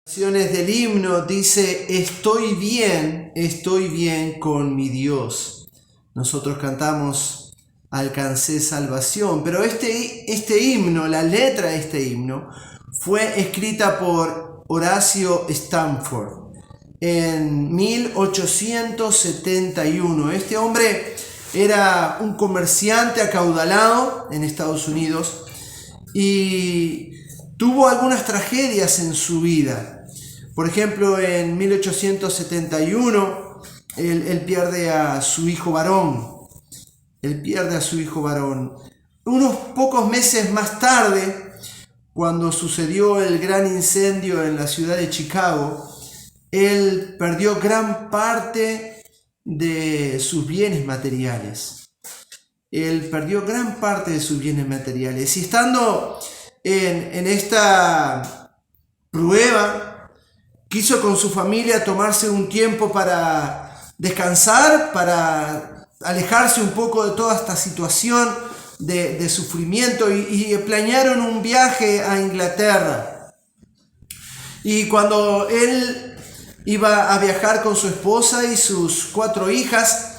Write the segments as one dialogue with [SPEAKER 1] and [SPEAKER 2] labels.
[SPEAKER 1] Del himno dice: estoy bien con mi Dios. Nosotros cantamos: alcancé salvación, pero este himno, la letra de este himno, fue escrita por Horacio Stanford en 1871. Este hombre era un comerciante acaudalado en Estados Unidos y tuvo algunas tragedias en su vida. Por ejemplo, en 1871 él pierde a su hijo varón. Unos pocos meses más tarde, cuando sucedió el gran incendio en la ciudad de Chicago, él perdió gran parte de sus bienes materiales. Y estando en esta prueba, quiso con su familia tomarse un tiempo para descansar, para alejarse un poco de toda esta situación de sufrimiento, y planearon un viaje a Inglaterra. Y cuando él iba a viajar con su esposa y sus 4 hijas,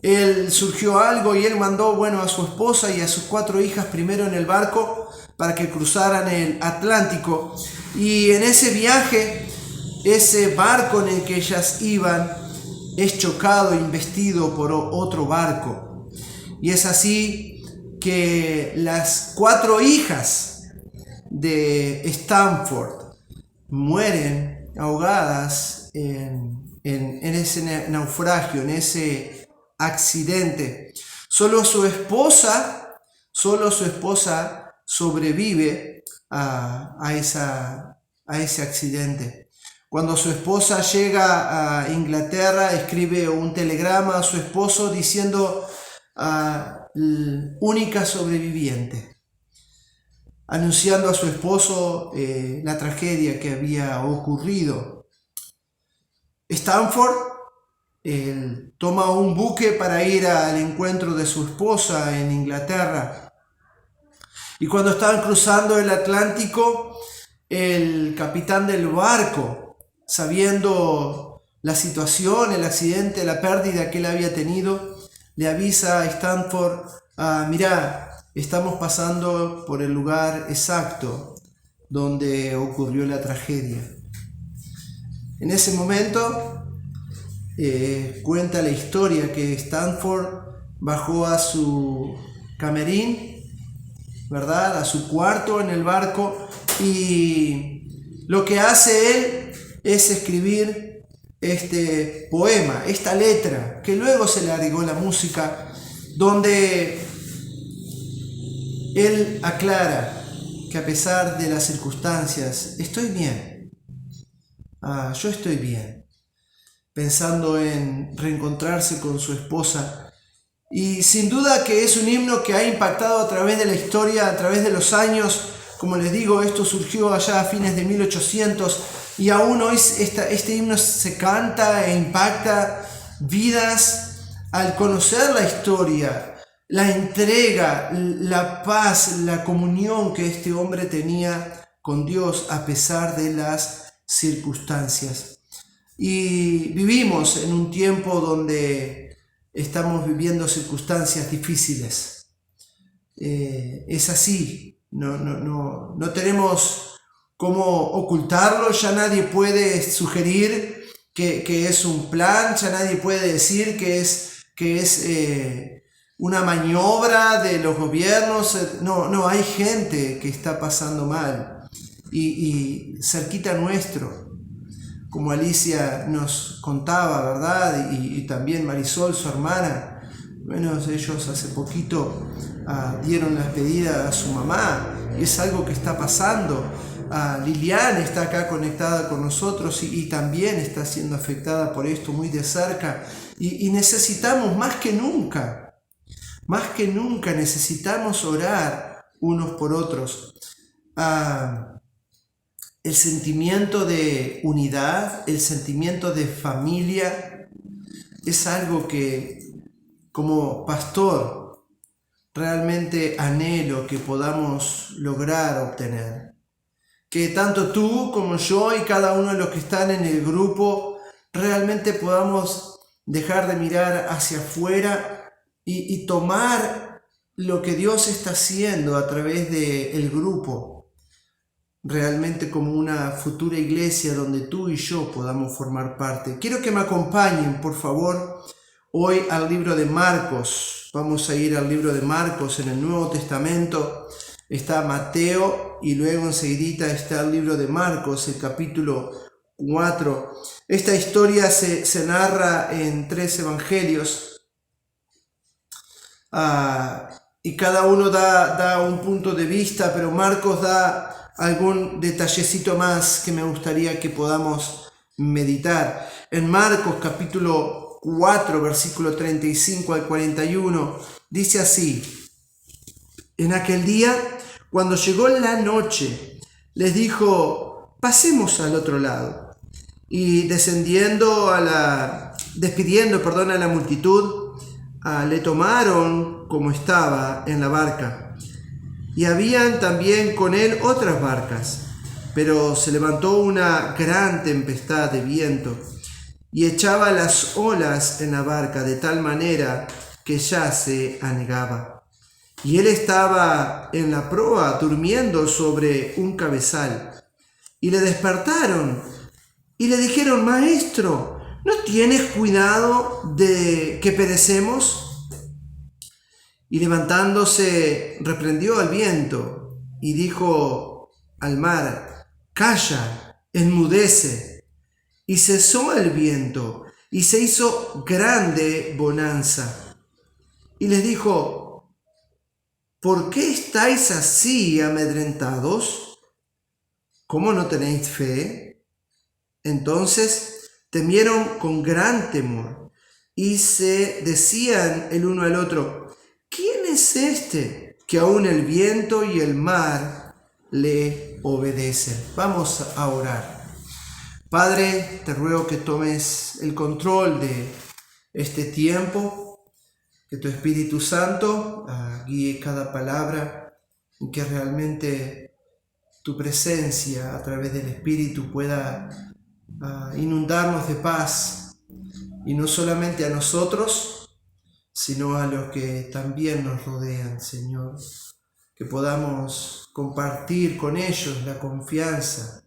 [SPEAKER 1] él surgió algo y él mandó a su esposa y a sus 4 hijas primero en el barco para que cruzaran el Atlántico. Y en ese viaje, ese barco en el que ellas iban es chocado, investido por otro barco. Y es así que las 4 hijas de Stanford mueren ahogadas en ese naufragio, en ese accidente. Solo su esposa sobrevive a ese accidente. Cuando su esposa llega a Inglaterra, escribe un telegrama a su esposo diciendo: única sobreviviente, anunciando a su esposo la tragedia que había ocurrido. Stanford toma un buque para ir al encuentro de su esposa en Inglaterra. Y cuando estaban cruzando el Atlántico, el capitán del barco, sabiendo la situación, el accidente, la pérdida que él había tenido, le avisa a Stanford: mirá, estamos pasando por el lugar exacto donde ocurrió la tragedia. En ese momento cuenta la historia que Stanford bajó a su camerín, ¿verdad?, a su cuarto en el barco, y lo que hace él es escribir este poema, esta letra, que luego se le agregó la música, donde él aclara que a pesar de las circunstancias, estoy bien. Yo estoy bien. Pensando en reencontrarse con su esposa. Y sin duda que es un himno que ha impactado a través de la historia, a través de los años. Como les digo, esto surgió allá a fines de 1800 y aún hoy este himno se canta e impacta vidas al conocer la historia, la entrega, la paz, la comunión que este hombre tenía con Dios a pesar de las circunstancias. Y vivimos en un tiempo donde estamos viviendo circunstancias difíciles. Es así. No tenemos cómo ocultarlo. Ya nadie puede sugerir que es un plan. Ya nadie puede decir que es una maniobra de los gobiernos. No, hay gente que está pasando mal. Y cerquita nuestro, como Alicia nos contaba, ¿verdad? Y también Marisol, su hermana. Ellos hace poquito dieron la despedida a su mamá, y es algo que está pasando. Liliana está acá conectada con nosotros y también está siendo afectada por esto muy de cerca. Y necesitamos más que nunca necesitamos orar unos por otros. El sentimiento de unidad, el sentimiento de familia, es algo que como pastor realmente anhelo que podamos lograr obtener. que tanto tú como yo y cada uno de los que están en el grupo realmente podamos dejar de mirar hacia afuera y tomar lo que Dios está haciendo a través del grupo, realmente como una futura iglesia donde tú y yo podamos formar parte. Quiero que me acompañen, por favor, hoy al libro de Marcos. Vamos a ir al libro de Marcos en el Nuevo Testamento. Está Mateo y luego enseguidita está el libro de Marcos, el capítulo 4. Esta historia se narra en 3 evangelios y cada uno da un punto de vista, pero Marcos da algún detallecito más que me gustaría que podamos meditar. En Marcos capítulo 4, versículo 35 al 41, dice así: En aquel día, cuando llegó la noche, les dijo: pasemos al otro lado. Y despidiendo a la multitud, le tomaron como estaba en la barca. Y habían también con él otras barcas, pero se levantó una gran tempestad de viento y echaba las olas en la barca de tal manera que ya se anegaba. Y él estaba en la proa durmiendo sobre un cabezal. Y le despertaron y le dijeron: Maestro, ¿no tienes cuidado de que perecemos? Y levantándose reprendió al viento y dijo al mar: Calla, enmudece. Y cesó el viento y se hizo grande bonanza. Y les dijo: ¿por qué estáis así amedrentados? ¿Cómo no tenéis fe? Entonces temieron con gran temor y se decían el uno al otro: ¿quién es este que aún el viento y el mar le obedecen? Vamos a orar. Padre, te ruego que tomes el control de este tiempo, que tu Espíritu Santo guíe cada palabra y que realmente tu presencia a través del Espíritu pueda inundarnos de paz, y no solamente a nosotros, sino a los que también nos rodean, Señor. Que podamos compartir con ellos la confianza,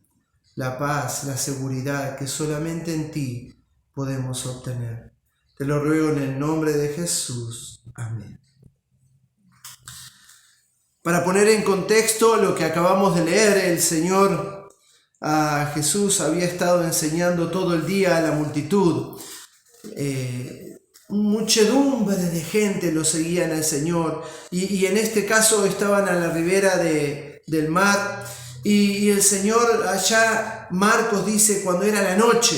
[SPEAKER 1] la paz, la seguridad que solamente en ti podemos obtener. Te lo ruego en el nombre de Jesús. Amén. Para poner en contexto lo que acabamos de leer, el Señor Jesús había estado enseñando todo el día a la multitud. Muchedumbre de gente lo seguían al Señor y en este caso estaban a la ribera del mar y el Señor allá, Marcos dice, cuando era la noche.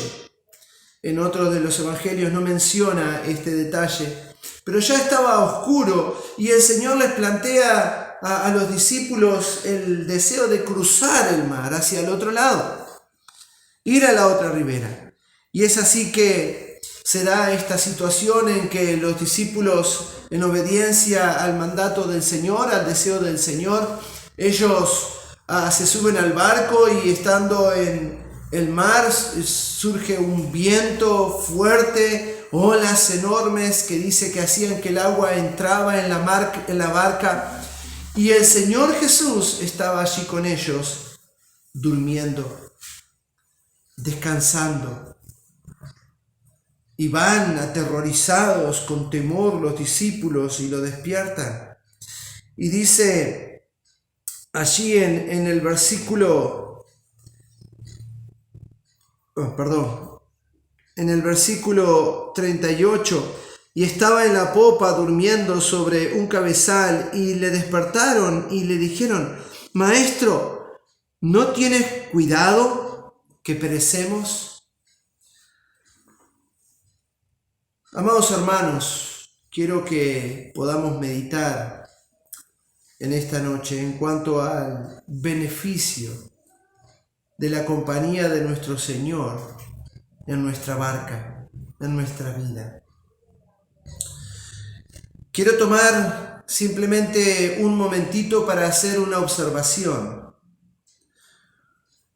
[SPEAKER 1] En otro de los evangelios no menciona este detalle, pero ya estaba oscuro y el Señor les plantea a los discípulos el deseo de cruzar el mar hacia el otro lado, ir a la otra ribera. Y es así que se da esta situación en que los discípulos, en obediencia al mandato del Señor, al deseo del Señor, ellos se suben al barco y estando en el mar surge un viento fuerte, olas enormes que dice que hacían que el agua entraba en la barca, y el Señor Jesús estaba allí con ellos, durmiendo, descansando. Y van aterrorizados con temor los discípulos y lo despiertan. Y dice allí en el versículo, en el versículo 38, y estaba en la popa durmiendo sobre un cabezal, y le despertaron y le dijeron: Maestro, ¿no tienes cuidado que perecemos? Amados hermanos, quiero que podamos meditar en esta noche en cuanto al beneficio de la compañía de nuestro Señor en nuestra barca, en nuestra vida. Quiero tomar simplemente un momentito para hacer una observación.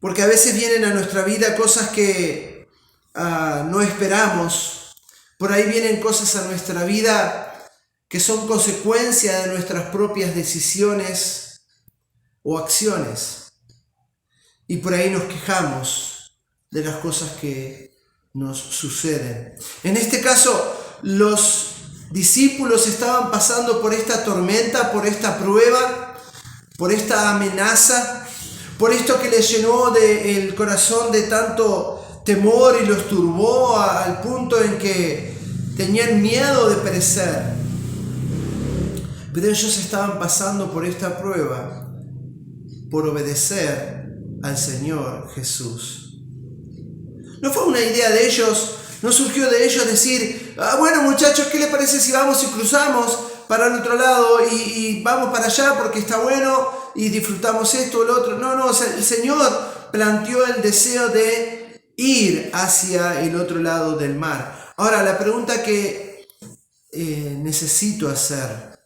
[SPEAKER 1] Porque a veces vienen a nuestra vida cosas que no esperamos. Por ahí vienen cosas a nuestra vida que son consecuencia de nuestras propias decisiones o acciones. Y por ahí nos quejamos de las cosas que nos suceden. En este caso, los discípulos estaban pasando por esta tormenta, por esta prueba, por esta amenaza, por esto que les llenó el corazón de tanto temor y los turbó al punto en que tenían miedo de perecer. Pero ellos estaban pasando por esta prueba por obedecer al Señor Jesús. No fue una idea de ellos, no surgió de ellos decir, bueno muchachos, ¿qué les parece si vamos y cruzamos para el otro lado y vamos para allá porque está bueno y disfrutamos esto o lo otro? No, o sea, el Señor planteó el deseo de ir hacia el otro lado del mar. Ahora, la pregunta que necesito hacer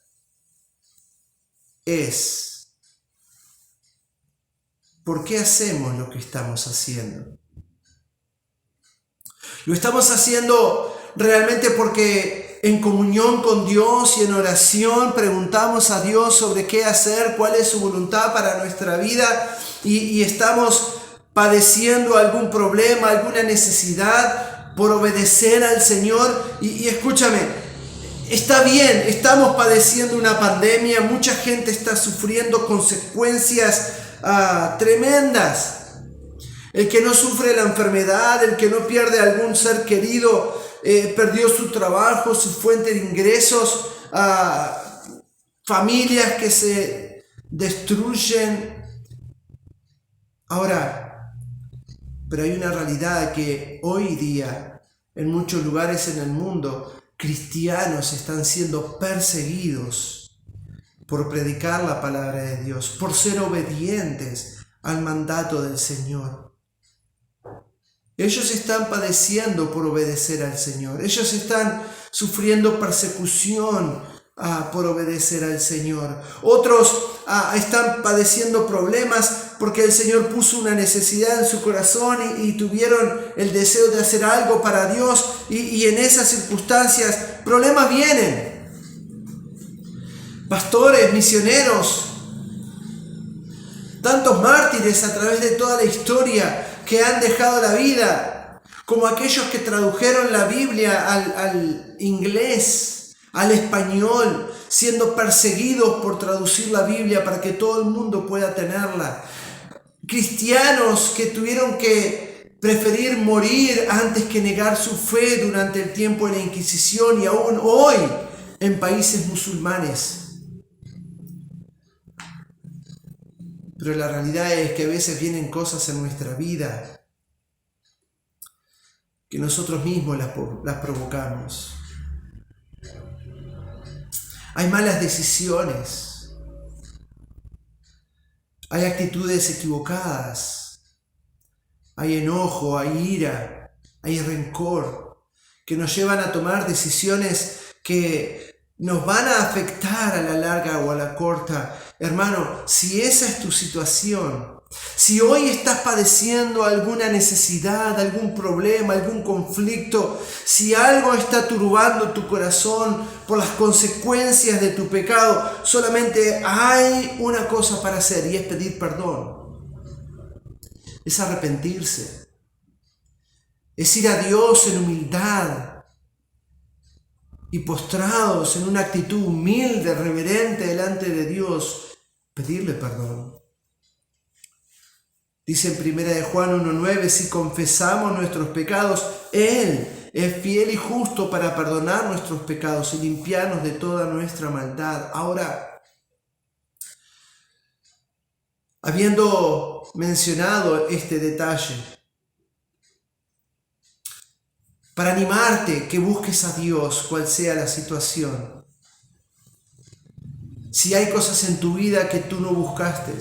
[SPEAKER 1] es, ¿por qué hacemos lo que estamos haciendo? ¿Lo estamos haciendo realmente porque en comunión con Dios y en oración preguntamos a Dios sobre qué hacer, cuál es su voluntad para nuestra vida y estamos padeciendo algún problema, alguna necesidad por obedecer al Señor? Y escúchame, está bien, estamos padeciendo una pandemia, mucha gente está sufriendo consecuencias tremendas. El que no sufre la enfermedad, el que no pierde algún ser querido, perdió su trabajo, su fuente de ingresos, familias que se destruyen. Ahora, pero hay una realidad que hoy día, en muchos lugares en el mundo, cristianos están siendo perseguidos por predicar la palabra de Dios, por ser obedientes al mandato del Señor. Ellos están padeciendo por obedecer al Señor. Ellos están sufriendo persecución por obedecer al Señor. Otros están padeciendo problemas porque el Señor puso una necesidad en su corazón y tuvieron el deseo de hacer algo para Dios y en esas circunstancias problemas vienen. Pastores, misioneros, tantos mártires a través de toda la historia que han dejado la vida, como aquellos que tradujeron la Biblia al inglés, al español, siendo perseguidos por traducir la Biblia para que todo el mundo pueda tenerla. Cristianos que tuvieron que preferir morir antes que negar su fe durante el tiempo de la Inquisición y aún hoy en países musulmanes. Pero la realidad es que a veces vienen cosas en nuestra vida que nosotros mismos las provocamos. Hay malas decisiones, hay actitudes equivocadas, hay enojo, hay ira, hay rencor, que nos llevan a tomar decisiones que nos van a afectar a la larga o a la corta. Hermano, si esa es tu situación, si hoy estás padeciendo alguna necesidad, algún problema, algún conflicto, si algo está turbando tu corazón por las consecuencias de tu pecado, solamente hay una cosa para hacer y es pedir perdón. Es arrepentirse. Es ir a Dios en humildad y postrados en una actitud humilde, reverente delante de Dios, pedirle perdón. Dice en 1 de Juan 1:9, si confesamos nuestros pecados, Él es fiel y justo para perdonar nuestros pecados y limpiarnos de toda nuestra maldad. Ahora, habiendo mencionado este detalle, para animarte que busques a Dios, cual sea la situación. Si hay cosas en tu vida que tú no buscaste,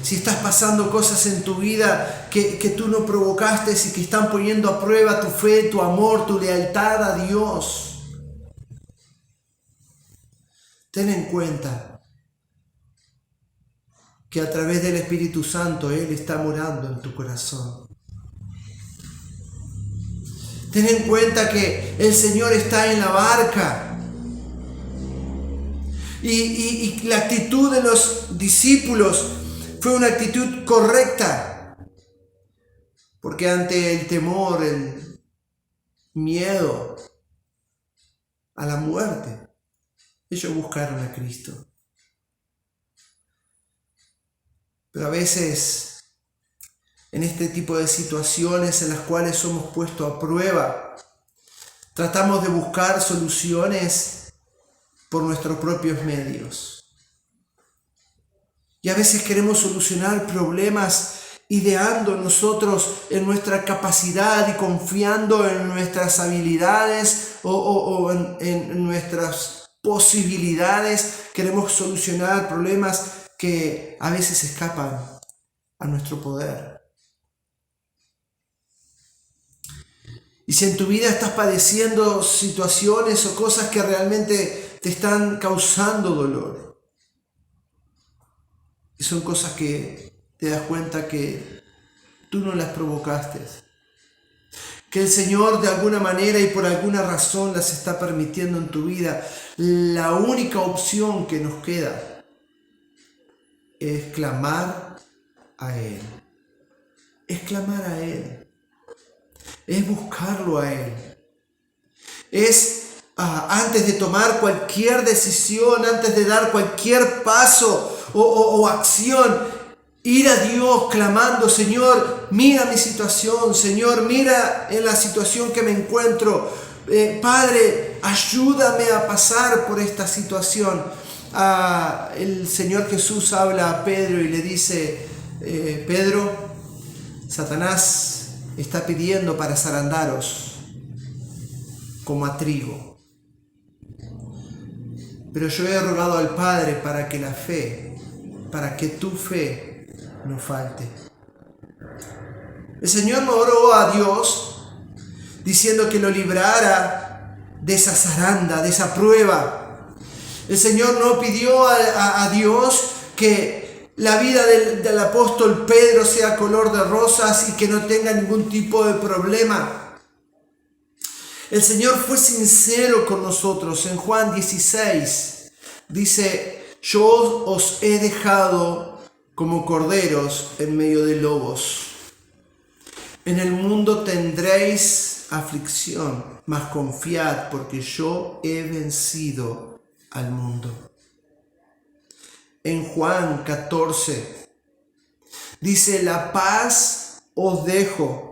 [SPEAKER 1] si estás pasando cosas en tu vida que tú no provocaste y que están poniendo a prueba tu fe, tu amor, tu lealtad a Dios, ten en cuenta que a través del Espíritu Santo Él está morando en tu corazón. Ten en cuenta que el Señor está en la barca. Y la actitud de los discípulos fue una actitud correcta. Porque ante el temor, el miedo a la muerte, ellos buscaron a Cristo. Pero a veces, en este tipo de situaciones en las cuales somos puestos a prueba, tratamos de buscar soluciones por nuestros propios medios. Y a veces queremos solucionar problemas ideando nosotros en nuestra capacidad y confiando en nuestras habilidades o en nuestras posibilidades. Queremos solucionar problemas que a veces escapan a nuestro poder. Y si en tu vida estás padeciendo situaciones o cosas que realmente te están causando dolor, y son cosas que te das cuenta que tú no las provocaste, que el Señor de alguna manera y por alguna razón las está permitiendo en tu vida, la única opción que nos queda es clamar a Él. Es clamar a Él. Es buscarlo a Él. Es antes de tomar cualquier decisión, antes de dar cualquier paso o acción, ir a Dios clamando: Señor, mira mi situación, Señor, mira en la situación que me encuentro, Padre, ayúdame a pasar por esta situación. El Señor Jesús habla a Pedro y le dice: Pedro, Satanás está pidiendo para zarandaros como a trigo, pero yo he rogado al Padre para que tu fe no falte. El Señor no oró a Dios diciendo que lo librara de esa zaranda, de esa prueba. El Señor no pidió a Dios que la vida del apóstol Pedro sea color de rosas y que no tenga ningún tipo de problema. El Señor fue sincero con nosotros. En Juan 16 dice: yo os he dejado como corderos en medio de lobos. En el mundo tendréis aflicción, mas confiad, porque yo he vencido al mundo. En Juan 14 dice: la paz os dejo.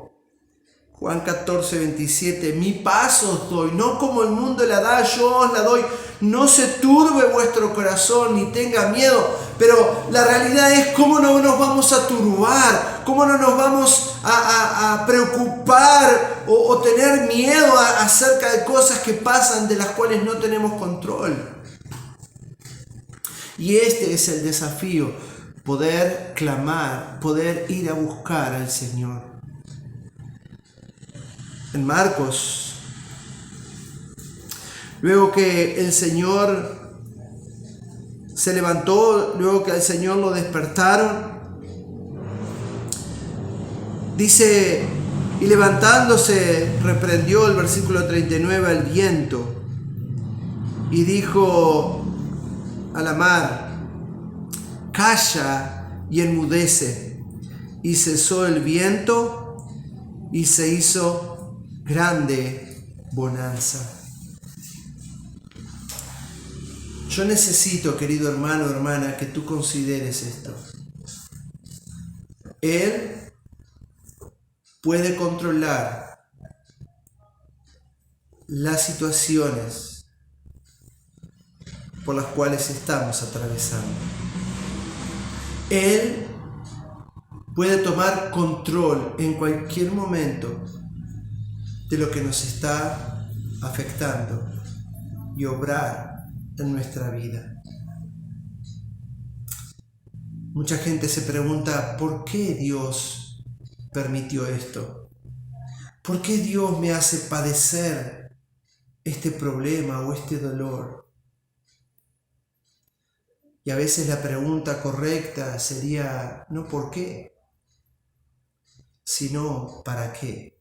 [SPEAKER 1] Juan 14, 27, mi paz os doy, no como el mundo la da, yo os la doy. No se turbe vuestro corazón ni tenga miedo. Pero la realidad es: ¿cómo no nos vamos a turbar? ¿Cómo no nos vamos a preocupar o tener miedo acerca de cosas que pasan de las cuales no tenemos control? Y este es el desafío: poder clamar, poder ir a buscar al Señor. En Marcos, luego que el Señor se levantó, luego que al Señor lo despertaron, dice: y levantándose reprendió, el versículo 39, al viento y dijo a la mar: calla y enmudece. Y cesó el viento y se hizo grande bonanza. Yo necesito, querido hermano o hermana, que tú consideres esto. Él puede controlar las situaciones por las cuales estamos atravesando. Él puede tomar control en cualquier momento de lo que nos está afectando y obrar en nuestra vida. Mucha gente se pregunta: ¿por qué Dios permitió esto? ¿Por qué Dios me hace padecer este problema o este dolor? Y a veces la pregunta correcta sería no ¿por qué?, sino ¿para qué?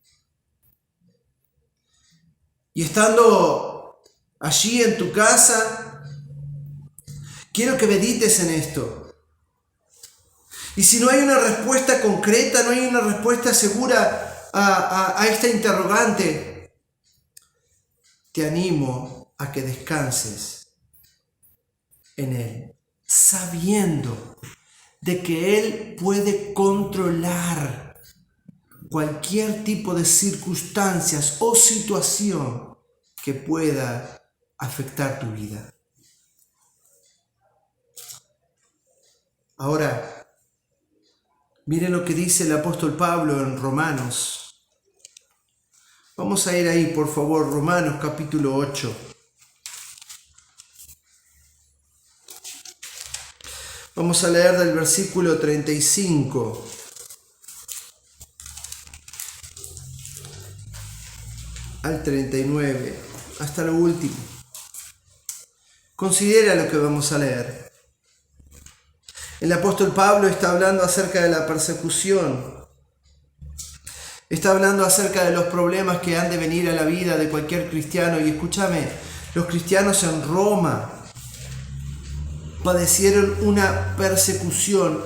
[SPEAKER 1] Y estando allí en tu casa, quiero que medites en esto. Y si no hay una respuesta concreta, no hay una respuesta segura a esta interrogante, te animo a que descanses en Él, sabiendo de que Él puede controlar cualquier tipo de circunstancias o situación que pueda afectar tu vida. Ahora, miren lo que dice el apóstol Pablo en Romanos. Vamos a ir ahí, por favor, Romanos capítulo 8. Vamos a leer del versículo 35 al 39, hasta lo último. Considera lo que vamos a leer. El apóstol Pablo está hablando acerca de la persecución. Está hablando acerca de los problemas que han de venir a la vida de cualquier cristiano. Y escúchame, los cristianos en Roma padecieron una persecución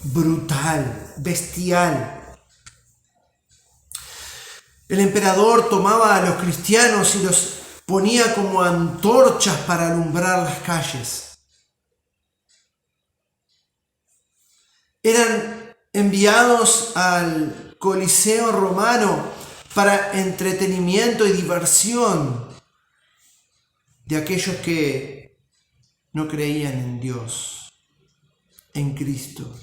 [SPEAKER 1] brutal, bestial. El emperador tomaba a los cristianos y los ponía como antorchas para alumbrar las calles. Eran enviados al Coliseo romano para entretenimiento y diversión de aquellos que no creían en Dios, en Cristo.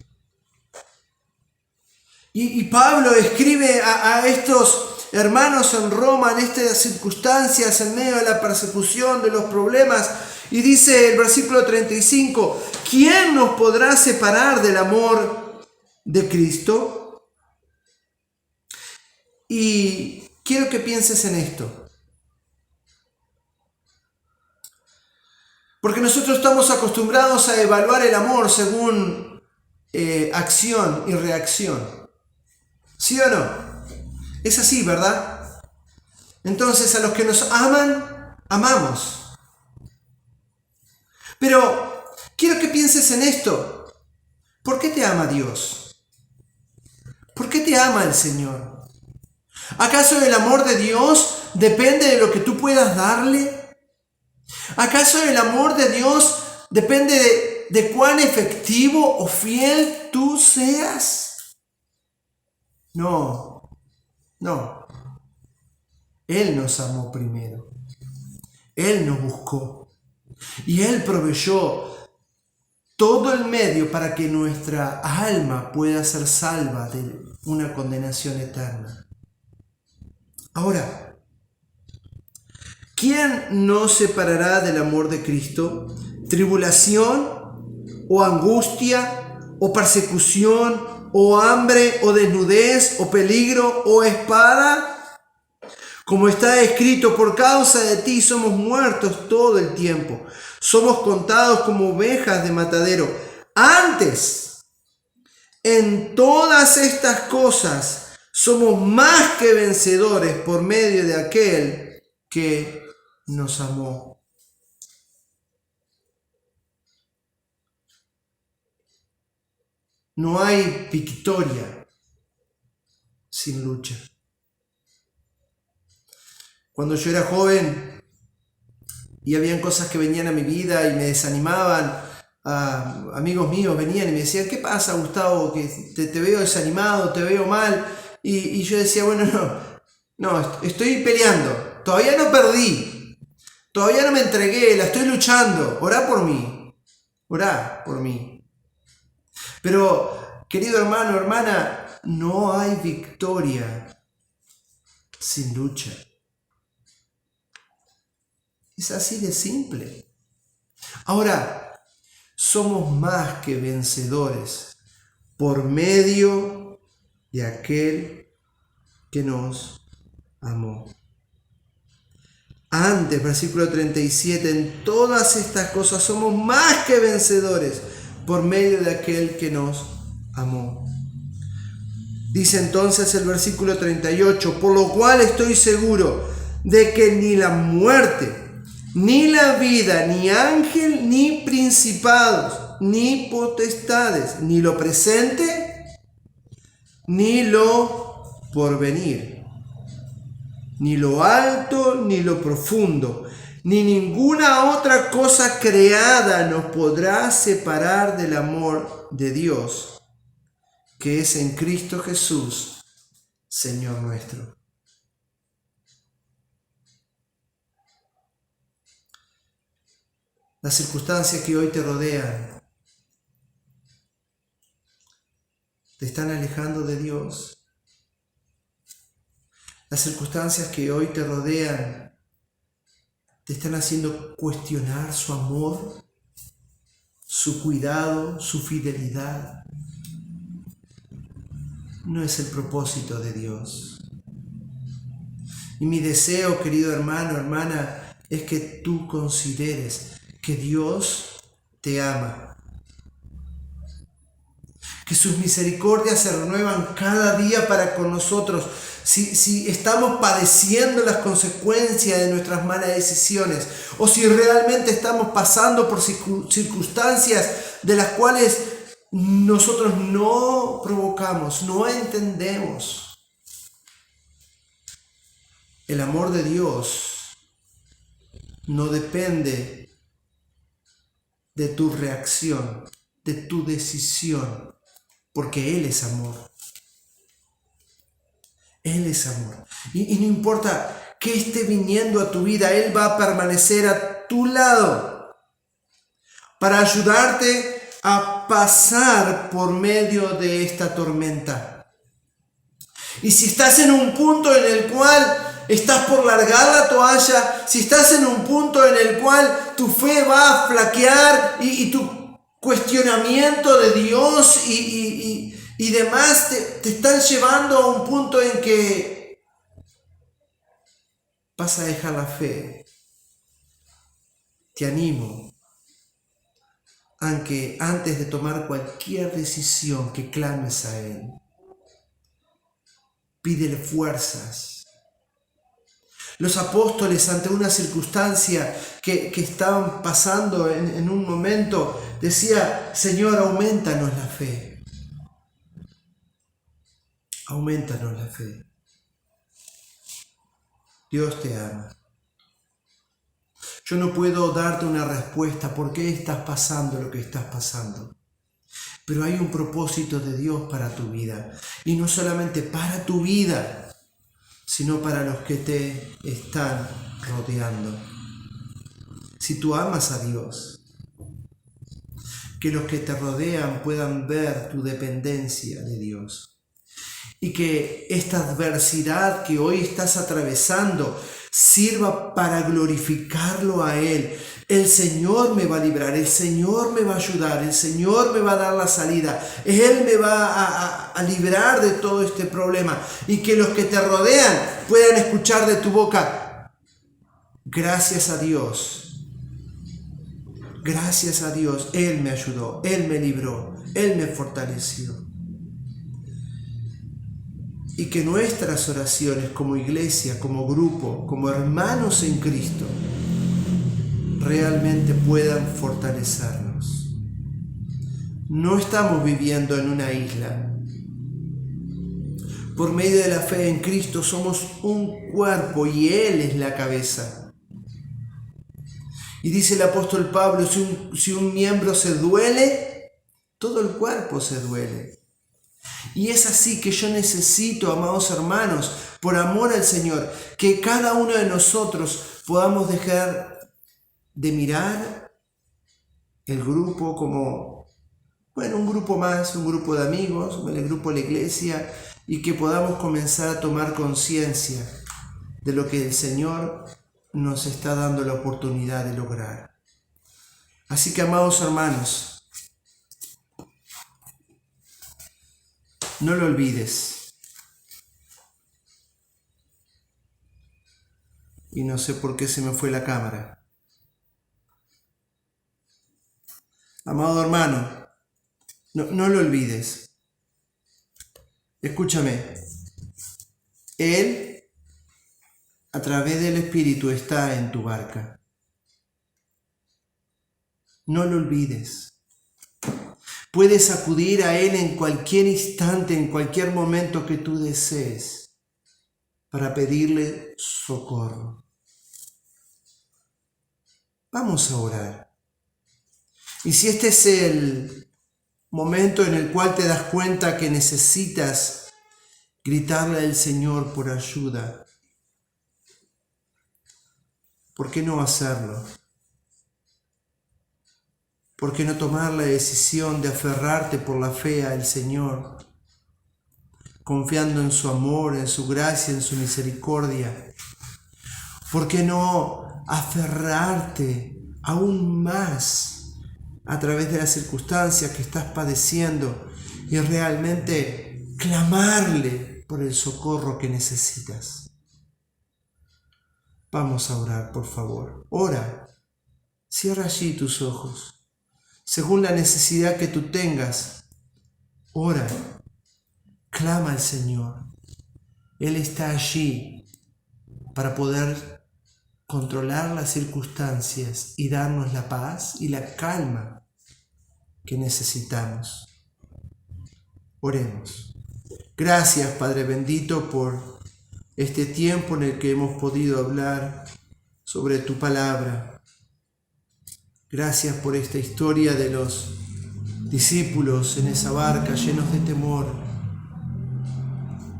[SPEAKER 1] Y Pablo escribe a estos hermanos en Roma en estas circunstancias, en medio de la persecución, de los problemas, y dice el versículo 35, ¿quién nos podrá separar del amor de Cristo? Y quiero que pienses en esto, porque nosotros estamos acostumbrados a evaluar el amor según acción y reacción. ¿Sí o no? Es así, ¿verdad? Entonces, a los que nos aman, amamos. Pero quiero que pienses en esto. ¿Por qué te ama Dios? ¿Por qué te ama el Señor? ¿Acaso el amor de Dios depende de lo que tú puedas darle? ¿Acaso el amor de Dios depende de cuán efectivo o fiel tú seas? No. Él nos amó primero. Él nos buscó. Y Él proveyó todo el medio para que nuestra alma pueda ser salva de una condenación eterna. Ahora, ¿quién nos separará del amor de Cristo? ¿Tribulación o angustia o persecución o hambre o desnudez o peligro o espada? Como está escrito, por causa de ti somos muertos todo el tiempo. Somos contados como ovejas de matadero. Antes, en todas estas cosas, somos más que vencedores por medio de aquel que nos amó. No hay victoria sin lucha. Cuando yo era joven y habían cosas que venían a mi vida y me desanimaban, amigos míos venían y me decían, ¿qué pasa, Gustavo? Que te veo desanimado, te veo mal. Y yo decía, bueno, no, estoy peleando, todavía no perdí, todavía no me entregué, la estoy luchando, orá por mí. Pero, querido hermano, hermana, no hay victoria sin lucha. Es así de simple. Ahora, somos más que vencedores por medio de aquel que nos amó. Antes, versículo 37, en todas estas cosas somos más que vencedores por medio de aquel que nos amó. Dice entonces el versículo 38, por lo cual estoy seguro de que ni la muerte, ni la vida, ni ángel, ni principados, ni potestades, ni lo presente, ni lo porvenir, ni lo alto, ni lo profundo, ni ninguna otra cosa creada nos podrá separar del amor de Dios, que es en Cristo Jesús, Señor nuestro. Las circunstancias que hoy te rodean te están alejando de Dios. Las circunstancias que hoy te rodean te están haciendo cuestionar su amor, su cuidado, su fidelidad. No es el propósito de Dios. Y mi deseo, querido hermano, hermana, es que tú consideres que Dios te ama, que sus misericordias se renuevan cada día para con nosotros. Si estamos padeciendo las consecuencias de nuestras malas decisiones, o si realmente estamos pasando por circunstancias de las cuales nosotros no provocamos, no entendemos. El amor de Dios no depende de tu reacción, de tu decisión, porque Él es amor. Él es amor. Y no importa qué esté viniendo a tu vida, Él va a permanecer a tu lado para ayudarte a pasar por medio de esta tormenta. Y si estás en un punto en el cual estás por largar la toalla, si estás en un punto en el cual tu fe va a flaquear y tu cuestionamiento de Dios y demás te están llevando a un punto en que vas a dejar la fe, te animo a que antes de tomar cualquier decisión que clames a Él, pídele fuerzas. Los apóstoles, ante una circunstancia que estaban pasando en un momento, decía: Señor, aumentanos la fe. Aumentanos la fe. Dios te ama. Yo no puedo darte una respuesta por qué estás pasando lo que estás pasando. Pero hay un propósito de Dios para tu vida. Y no solamente para tu vida, sino para los que te están rodeando. Si tú amas a Dios, que los que te rodean puedan ver tu dependencia de Dios. Y que esta adversidad que hoy estás atravesando sirva para glorificarlo a Él. El Señor me va a librar, el Señor me va a ayudar, el Señor me va a dar la salida. Él me va a librar de todo este problema. Y que los que te rodean puedan escuchar de tu boca: gracias a Dios. Gracias a Dios, Él me ayudó, Él me libró, Él me fortaleció. Y que nuestras oraciones como iglesia, como grupo, como hermanos en Cristo, realmente puedan fortalecernos. No estamos viviendo en una isla. Por medio de la fe en Cristo somos un cuerpo y Él es la cabeza. Y dice el apóstol Pablo: si un miembro se duele, todo el cuerpo se duele. Y es así que yo necesito, amados hermanos, por amor al Señor, que cada uno de nosotros podamos dejar de mirar el grupo como, un grupo más, un grupo de amigos, el grupo de la iglesia, y que podamos comenzar a tomar conciencia de lo que el Señor nos está dando la oportunidad de lograr. Así que, amados hermanos, no lo olvides. y no sé por qué se me fue la cámara. Amado hermano, no lo olvides. Escúchame. Él, a través del Espíritu, está en tu barca. No lo olvides. Puedes acudir a Él en cualquier instante, en cualquier momento que tú desees, para pedirle socorro. Vamos a orar. Y si este es el momento en el cual te das cuenta que necesitas gritarle al Señor por ayuda, ¿por qué no hacerlo? ¿Por qué no tomar la decisión de aferrarte por la fe al Señor, confiando en su amor, en su gracia, en su misericordia? ¿Por qué no aferrarte aún más a través de las circunstancias que estás padeciendo y realmente clamarle por el socorro que necesitas? Vamos a orar, por favor. Ora. Cierra allí tus ojos. Según la necesidad que tú tengas, ora. Clama al Señor. Él está allí para poder controlar las circunstancias y darnos la paz y la calma que necesitamos. Oremos. Gracias, Padre bendito, por este tiempo en el que hemos podido hablar sobre tu palabra. Gracias por esta historia de los discípulos en esa barca llenos de temor.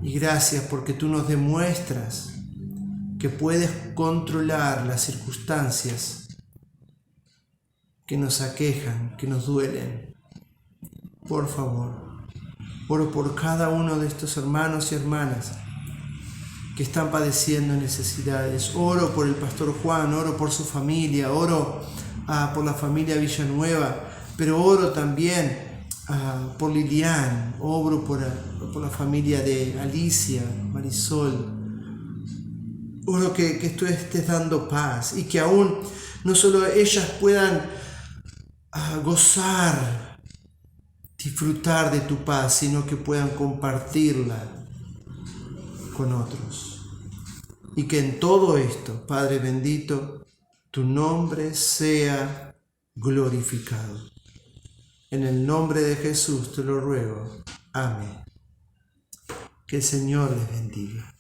[SPEAKER 1] Y gracias porque tú nos demuestras que puedes controlar las circunstancias que nos aquejan, que nos duelen. Por favor, oro por cada uno de estos hermanos y hermanas que están padeciendo necesidades. Oro por el pastor Juan, oro por su familia, oro por la familia Villanueva, pero oro también por Lilian, oro por la familia de Alicia, Marisol. Oro que tú estés dando paz y que aún no solo ellas puedan gozar, disfrutar de tu paz, sino que puedan compartirla con otros. Y que en todo esto, Padre bendito, tu nombre sea glorificado. En el nombre de Jesús te lo ruego. Amén. Que el Señor les bendiga.